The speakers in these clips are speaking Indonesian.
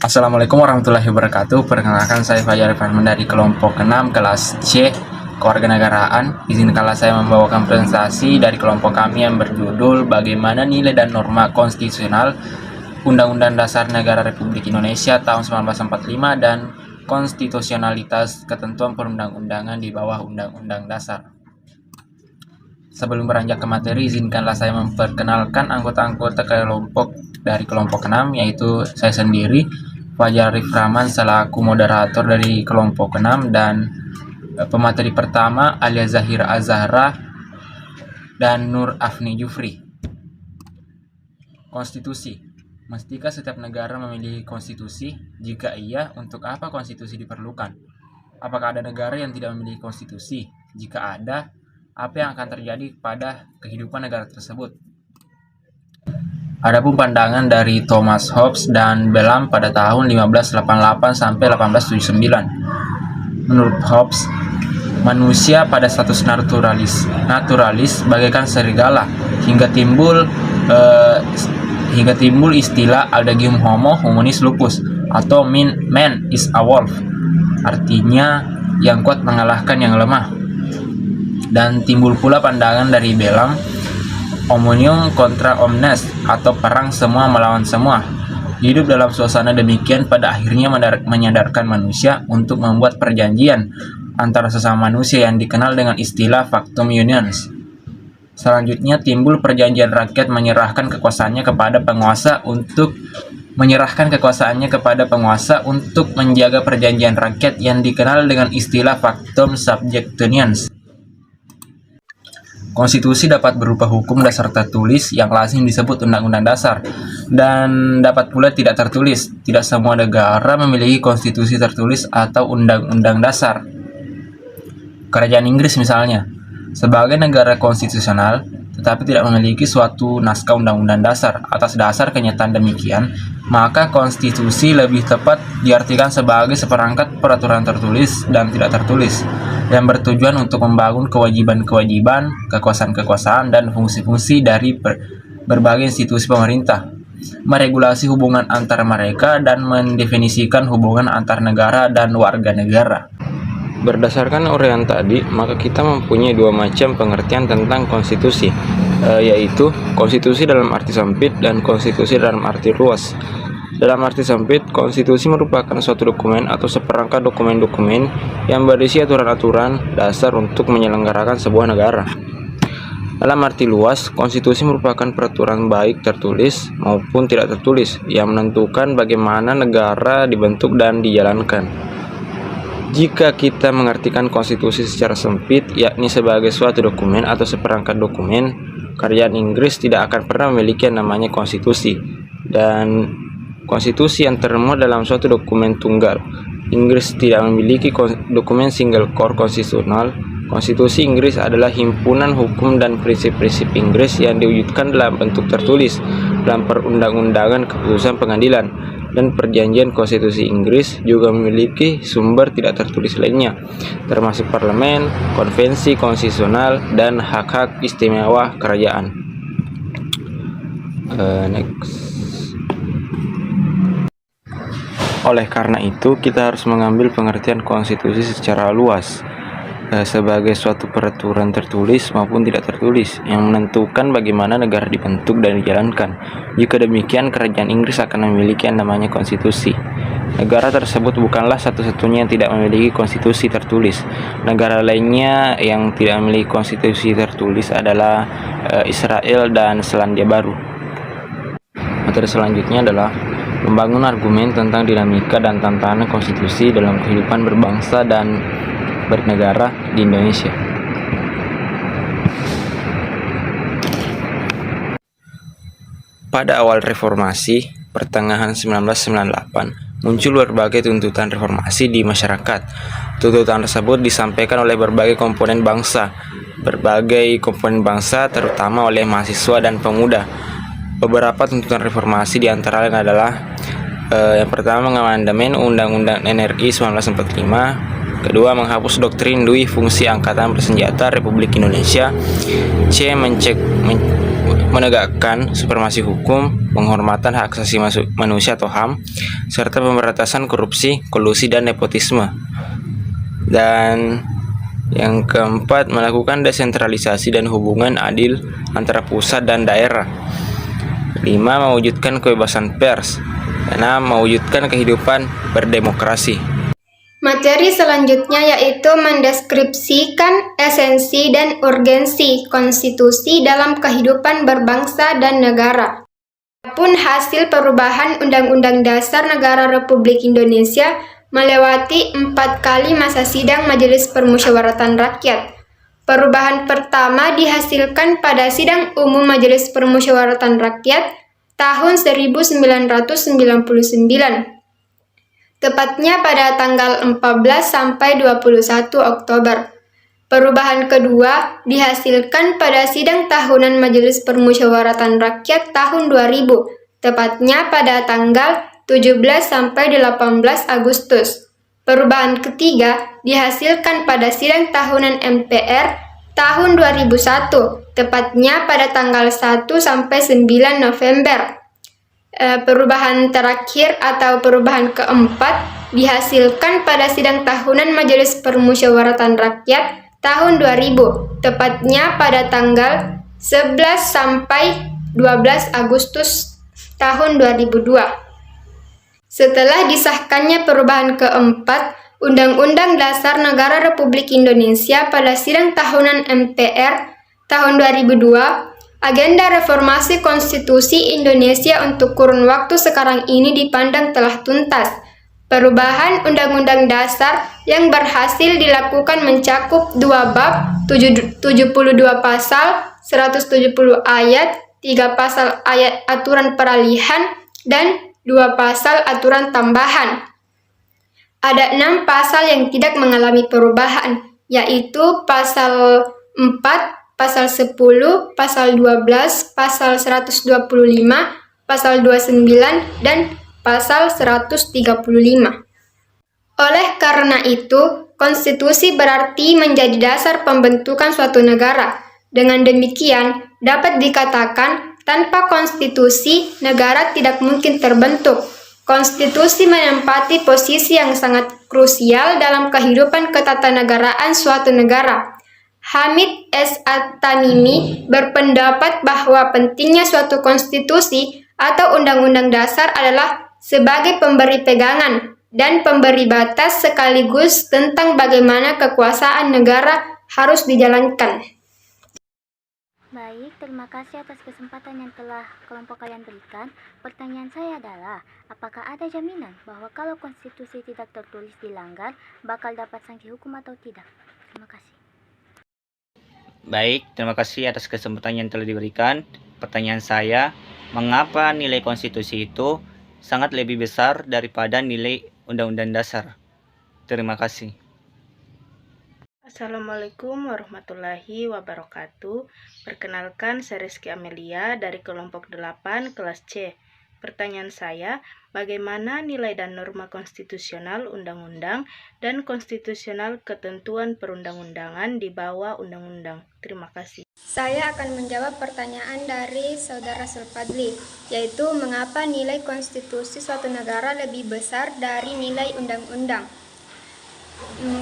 Assalamualaikum warahmatullahi wabarakatuh. Perkenalkan saya Fajar Irfan dari kelompok 6 kelas C Kewarganegaraan. Izinkanlah saya membawakan presentasi dari kelompok kami yang berjudul Bagaimana Nilai dan Norma Konstitusional Undang-Undang Dasar Negara Republik Indonesia tahun 1945 dan konstitusionalitas ketentuan perundang-undangan di bawah Undang-Undang Dasar. Sebelum beranjak ke materi, izinkanlah saya memperkenalkan anggota-anggota kelompok dari kelompok 6, yaitu saya sendiri, Fajar Arif Rahman, selaku moderator dari kelompok 6, dan pemateri pertama Alia Zahira Azahra dan Nur Afni Jufri. Konstitusi. Mestikah setiap negara memiliki konstitusi? Jika iya, untuk apa konstitusi diperlukan? Apakah ada negara yang tidak memiliki konstitusi? Jika ada, apa yang akan terjadi pada kehidupan negara tersebut? Adapun pandangan dari Thomas Hobbes dan Bellam pada tahun 1588 sampai 1879. Menurut Hobbes, manusia pada status naturalis bagaikan serigala hingga timbul istilah adagium homo hominis lupus atau man is a wolf, artinya yang kuat mengalahkan yang lemah. Dan timbul pula pandangan dari Bellam, omnium contra omnes, atau perang semua melawan semua. Hidup dalam suasana demikian pada akhirnya menyadarkan manusia untuk membuat perjanjian antara sesama manusia yang dikenal dengan istilah factum unions. Selanjutnya timbul perjanjian rakyat menyerahkan kekuasaannya kepada penguasa untuk menjaga perjanjian rakyat yang dikenal dengan istilah factum subjectunions. Konstitusi dapat berupa hukum dasar tertulis yang lazim disebut Undang-Undang Dasar, dan dapat pula tidak tertulis. Tidak semua negara memiliki konstitusi tertulis atau Undang-Undang Dasar. Kerajaan Inggris misalnya, sebagai negara konstitusional, tetapi tidak memiliki suatu naskah Undang-Undang Dasar. Atas dasar kenyataan demikian, maka konstitusi lebih tepat diartikan sebagai seperangkat peraturan tertulis dan tidak tertulis yang bertujuan untuk membangun kewajiban-kewajiban, kekuasaan-kekuasaan, dan fungsi-fungsi dari berbagai institusi pemerintah, meregulasi hubungan antar mereka, dan mendefinisikan hubungan antar negara dan warga negara. Berdasarkan uraian tadi, maka kita mempunyai dua macam pengertian tentang konstitusi, yaitu konstitusi dalam arti sempit dan konstitusi dalam arti luas. Dalam arti sempit, konstitusi merupakan suatu dokumen atau seperangkat dokumen-dokumen yang berisi aturan-aturan dasar untuk menyelenggarakan sebuah negara. Dalam arti luas, konstitusi merupakan peraturan baik tertulis maupun tidak tertulis yang menentukan bagaimana negara dibentuk dan dijalankan. Jika kita mengartikan konstitusi secara sempit, yakni sebagai suatu dokumen atau seperangkat dokumen, kerajaan Inggris tidak akan pernah memiliki yang namanya konstitusi, dan konstitusi yang termuat dalam suatu dokumen tunggal. Inggris tidak memiliki dokumen single core konstitusional. Konstitusi Inggris adalah himpunan hukum dan prinsip-prinsip Inggris yang diwujudkan dalam bentuk tertulis dalam perundang-undangan, keputusan pengadilan, dan perjanjian. Konstitusi Inggris juga memiliki sumber tidak tertulis lainnya, termasuk parlemen, konvensi konstitusional, dan hak-hak istimewa kerajaan. Oleh karena itu, kita harus mengambil pengertian konstitusi secara luas, sebagai suatu peraturan tertulis maupun tidak tertulis yang menentukan bagaimana negara dibentuk dan dijalankan. Jika demikian, kerajaan Inggris akan memiliki yang namanya konstitusi. Negara tersebut bukanlah satu-satunya yang tidak memiliki konstitusi tertulis. Negara lainnya yang tidak memiliki konstitusi tertulis adalah Israel dan Selandia Baru. Materi selanjutnya adalah membangun argumen tentang dinamika dan tantangan konstitusi dalam kehidupan berbangsa dan bernegara di Indonesia. Pada awal reformasi, pertengahan 1998, muncul berbagai tuntutan reformasi di masyarakat. Tuntutan tersebut disampaikan oleh berbagai komponen bangsa, terutama oleh mahasiswa dan pemuda. Beberapa tuntutan reformasi diantaranya adalah yang pertama, mengamandemen Undang-Undang NRI 1945. Kedua, menghapus doktrin Dui fungsi Angkatan Bersenjata Republik Indonesia. C. menegakkan supremasi hukum, penghormatan hak asasi manusia atau HAM, serta pemberantasan korupsi, kolusi, dan nepotisme. Dan yang keempat, melakukan desentralisasi dan hubungan adil antara pusat dan daerah. 5. Mewujudkan kebebasan pers. 6. Mewujudkan kehidupan berdemokrasi. Materi selanjutnya yaitu mendeskripsikan esensi dan urgensi konstitusi dalam kehidupan berbangsa dan negara. Adapun hasil perubahan Undang-Undang Dasar Negara Republik Indonesia melewati 4 kali masa sidang Majelis Permusyawaratan Rakyat. Perubahan pertama dihasilkan pada Sidang Umum Majelis Permusyawaratan Rakyat tahun 1999. Tepatnya pada tanggal 14 sampai 21 Oktober. Perubahan kedua dihasilkan pada Sidang Tahunan Majelis Permusyawaratan Rakyat tahun 2000, tepatnya pada tanggal 17 sampai 18 Agustus. Perubahan ketiga dihasilkan pada Sidang Tahunan MPR tahun 2001, tepatnya pada tanggal 1 sampai 9 November. Perubahan terakhir atau perubahan keempat dihasilkan pada Sidang Tahunan Majelis Permusyawaratan Rakyat tahun 2000, tepatnya pada tanggal 11 sampai 12 Agustus tahun 2002. Setelah disahkannya perubahan keempat Undang-Undang Dasar Negara Republik Indonesia pada Sidang Tahunan MPR tahun 2002, agenda reformasi konstitusi Indonesia untuk kurun waktu sekarang ini dipandang telah tuntas. Perubahan Undang-Undang Dasar yang berhasil dilakukan mencakup 2 bab, 72 pasal, 170 ayat, 3 pasal ayat aturan peralihan, dan 2 pasal aturan tambahan. Ada 6 pasal yang tidak mengalami perubahan, yaitu pasal 4, pasal 10, pasal 12, pasal 125, pasal 29, dan pasal 135. Oleh karena itu, konstitusi berarti menjadi dasar pembentukan suatu negara. Dengan demikian, dapat dikatakan tanpa konstitusi, negara tidak mungkin terbentuk. Konstitusi menempati posisi yang sangat krusial dalam kehidupan ketatanegaraan suatu negara. Hamid S. At-Tamimi berpendapat bahwa pentingnya suatu konstitusi atau undang-undang dasar adalah sebagai pemberi pegangan dan pemberi batas sekaligus tentang bagaimana kekuasaan negara harus dijalankan. Baik, terima kasih atas kesempatan yang telah kelompok kalian berikan. Pertanyaan saya adalah, apakah ada jaminan bahwa kalau konstitusi tidak tertulis dilanggar, bakal dapat sanksi hukum atau tidak? Terima kasih. Baik, terima kasih atas kesempatan yang telah diberikan. Pertanyaan saya, mengapa nilai konstitusi itu sangat lebih besar daripada nilai undang-undang dasar? Terima kasih. Assalamualaikum warahmatullahi wabarakatuh. Perkenalkan, saya Rizky Amelia dari kelompok 8 kelas C. Pertanyaan saya, bagaimana nilai dan norma konstitusional undang-undang dan konstitusional ketentuan perundang-undangan di bawah undang-undang? Terima kasih. Saya akan menjawab pertanyaan dari Saudara Sulfadli, yaitu mengapa nilai konstitusi suatu negara lebih besar dari nilai undang-undang.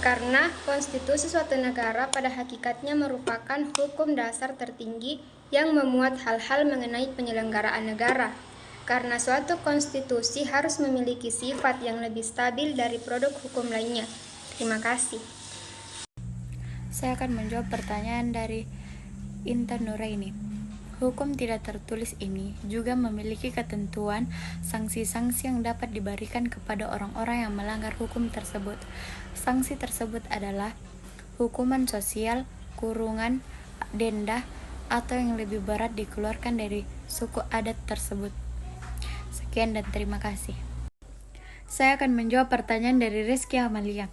Karena konstitusi suatu negara pada hakikatnya merupakan hukum dasar tertinggi yang memuat hal-hal mengenai penyelenggaraan negara. Karena suatu konstitusi harus memiliki sifat yang lebih stabil dari produk hukum lainnya. Terima kasih. Saya akan menjawab pertanyaan dari Intan Nuraini. Hukum tidak tertulis ini juga memiliki ketentuan sanksi-sanksi yang dapat diberikan kepada orang-orang yang melanggar hukum tersebut. Sanksi tersebut adalah hukuman sosial, kurungan, denda, atau yang lebih berat dikeluarkan dari suku adat tersebut. Sekian dan terima kasih. Saya akan menjawab pertanyaan dari Rizky Amalia.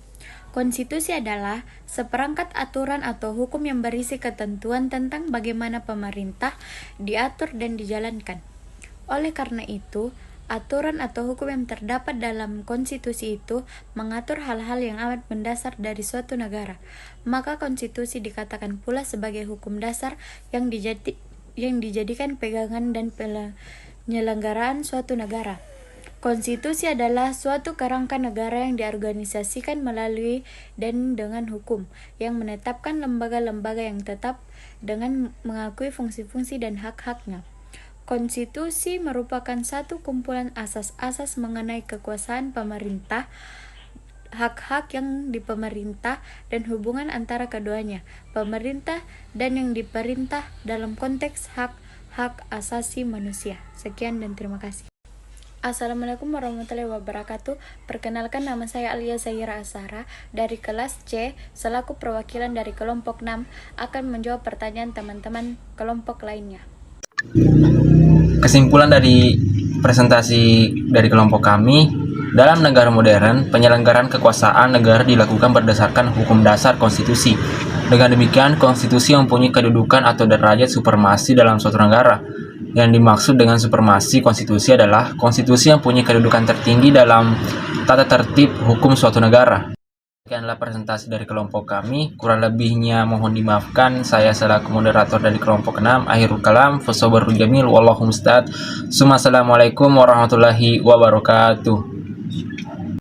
Konstitusi adalah seperangkat aturan atau hukum yang berisi ketentuan tentang bagaimana pemerintah diatur dan dijalankan. Oleh karena itu, aturan atau hukum yang terdapat dalam konstitusi itu mengatur hal-hal yang amat mendasar dari suatu negara. Maka konstitusi dikatakan pula sebagai hukum dasar yang yang dijadikan pegangan dan penyelenggaraan suatu negara. Konstitusi adalah suatu kerangka negara yang diorganisasikan melalui dan dengan hukum, yang menetapkan lembaga-lembaga yang tetap dengan mengakui fungsi-fungsi dan hak-haknya. Konstitusi merupakan satu kumpulan asas-asas mengenai kekuasaan pemerintah, hak-hak yang dipemerintah, dan hubungan antara keduanya, pemerintah dan yang diperintah dalam konteks hak-hak asasi manusia. Sekian dan terima kasih. Assalamualaikum warahmatullahi wabarakatuh. Perkenalkan, nama saya Alia Zahira Asara dari kelas C, selaku perwakilan dari kelompok 6 akan menjawab pertanyaan teman-teman kelompok lainnya. Kesimpulan dari presentasi dari kelompok kami, dalam negara modern, penyelenggaraan kekuasaan negara dilakukan berdasarkan hukum dasar konstitusi. Dengan demikian, konstitusi mempunyai kedudukan atau derajat supremasi dalam suatu negara. Yang dimaksud dengan supremasi konstitusi adalah konstitusi yang punya kedudukan tertinggi dalam tata tertib hukum suatu negara. Sekianlah presentasi dari kelompok kami. Kurang lebihnya mohon dimaafkan. Saya selaku moderator dari kelompok 6. Akhirul kalam. Fasobarul jamil. Wallahumusta'ad. Assalamualaikum warahmatullahi wabarakatuh.